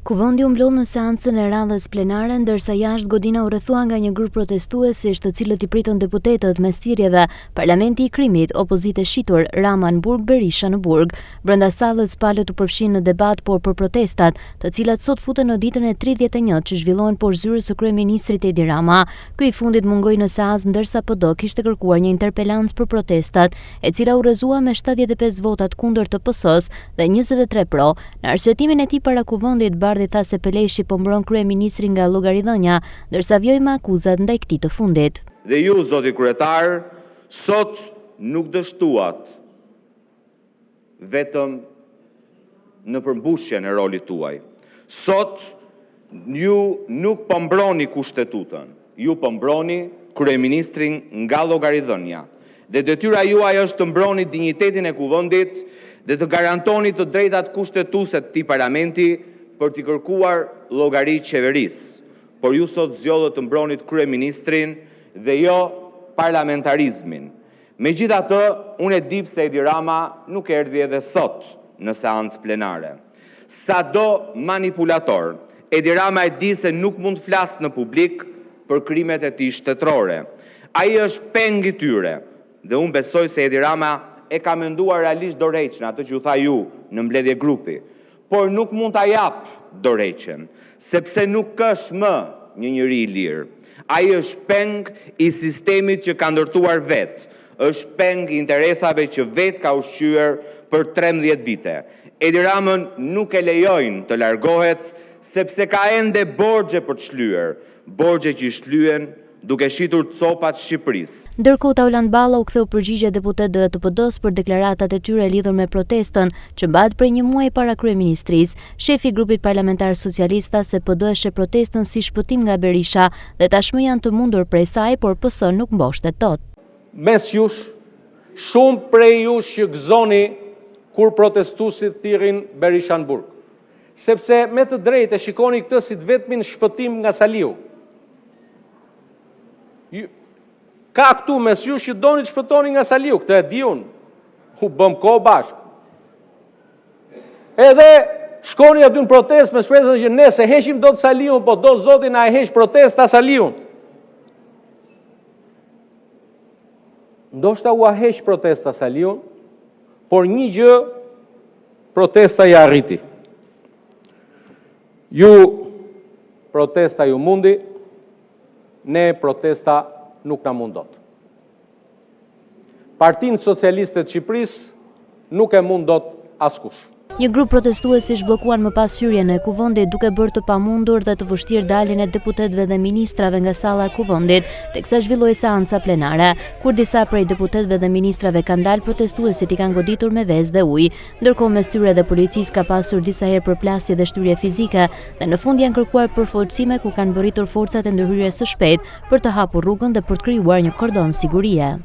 Kuvendi u mblodh në seancën e radhës plenare, ndërsa jashtë godina u rrethua nga një grup protestuesish, të cilët i pritën deputetët mes thirrjeve. Parlamenti i Krimit, opozitë e shitur, Rama në burg, Berisha në burg. Brenda sallës palët u përfshin në debat, por për protestat, të cilat sot futen në ditën e 31 që zhvillohen poshtë zyrës së kryeministrit Edi Rama. Ky i fundit mungoi në seancë, ndërsa PD kishte kërkuar një interpelancë për protestat, e cila u rrezua me 75 votat kundër të PS-s dhe 23 pro. Në arsyetimin e tij para kuvendit, Bardhi tha se Peleshi po mbron kryeministrin nga llogaridhënia, ndërsa vjoi me akuzat ndaj këtij të fundit. Dhe ju, zoti kryetar, sot nuk dështuat vetëm në përmbushjen e rolit tuaj. Sot ju nuk po mbroni kushtetutën, ju po mbroni kryeministrin nga llogaridhënia. Dhe detyra juaj është të mbroni dinjitetin e kuvendit dhe të garantoni të drejtat kushtetuese të këtij parlamenti për t'i kërkuar llogari qeverisë. Por ju sot zgjodhët të mbronit kryeministrin dhe jo parlamentarizmin. Megjithatë, unë e di pse Edi Rama nuk erdhi edhe sot në seancë plenare. Sado manipulator, Edi Rama e di se nuk mund të flasë në publik për krimet e tij shtetërore. Ai është peng i tyre dhe unë besoj se Edi Rama e ka menduar realisht dorëheqjen, atë që u tha ju në mbledhje grupi. Por nuk mund ta jap dorëheqjen, sepse nuk është më një njeri i lirë. Ai është peng i sistemit që ka ndërtuar vetë, është peng i interesave që vetë ka ushqyer për 13 vite. Edi Ramën nuk e lejojnë të largohet, sepse ka ende borxhe për të shlyer, borxhe që i shlyen duke shitur copat Shqipërisë. Ndërkohë, Tauland Balla u ktheu përgjigje deputetëve të PD-s për deklaratat e tyre lidhur me protestën që mbahet prej një muaji para kryeministrisë. Shefi i grupit parlamentar socialist tha se PD e sheh protestën si shpëtim nga Berisha dhe tashmë janë të mundur prej saj, por PS nuk mboshtet tot. Mes jush, shumë prej jush që gëzoni kur protestuesit thirrin Berisha në burg, sepse me të drejtë e shikoni këtë si të vetmin shpëtim nga Saliu. Ka këtu mes ju që doni të shpëtoni nga Saliu, këtë e di unë, u bëm kohë bashkë. Edhe shkoni aty në protestë me shpresën që ne se heqim dot Saliun, po do Zoti na e heq protesta Saliun. Ndoshta u heq protesta Saliun, por një gjë protesta ja arriti. Ju protesta ju mundi, ne protesta nuk na mundot. Partinë Socialiste të Shqipërisë nuk e mundot askush. Një grup protestuesish bllokuan më pas hyrjen e kuvendit, duke bërë të pamundur dhe të vështirë daljen e deputetëve dhe ministrave nga salla e kuvendit, teksa zhvilloi seanca plenare. Kur disa prej deputetëve dhe ministrave kanë dalë, protestuesit i kanë goditur me vezë dhe ujë. Ndërkohë, mes tyre dhe policisë ka pasur disa herë përplasje dhe shtyrje fizike, dhe në fund janë kërkuar përforcime ku kanë bërritur forcat e ndërhyrjes së shpejtë për të hapur rrugën dhe për të krijuar një kordon sigurie.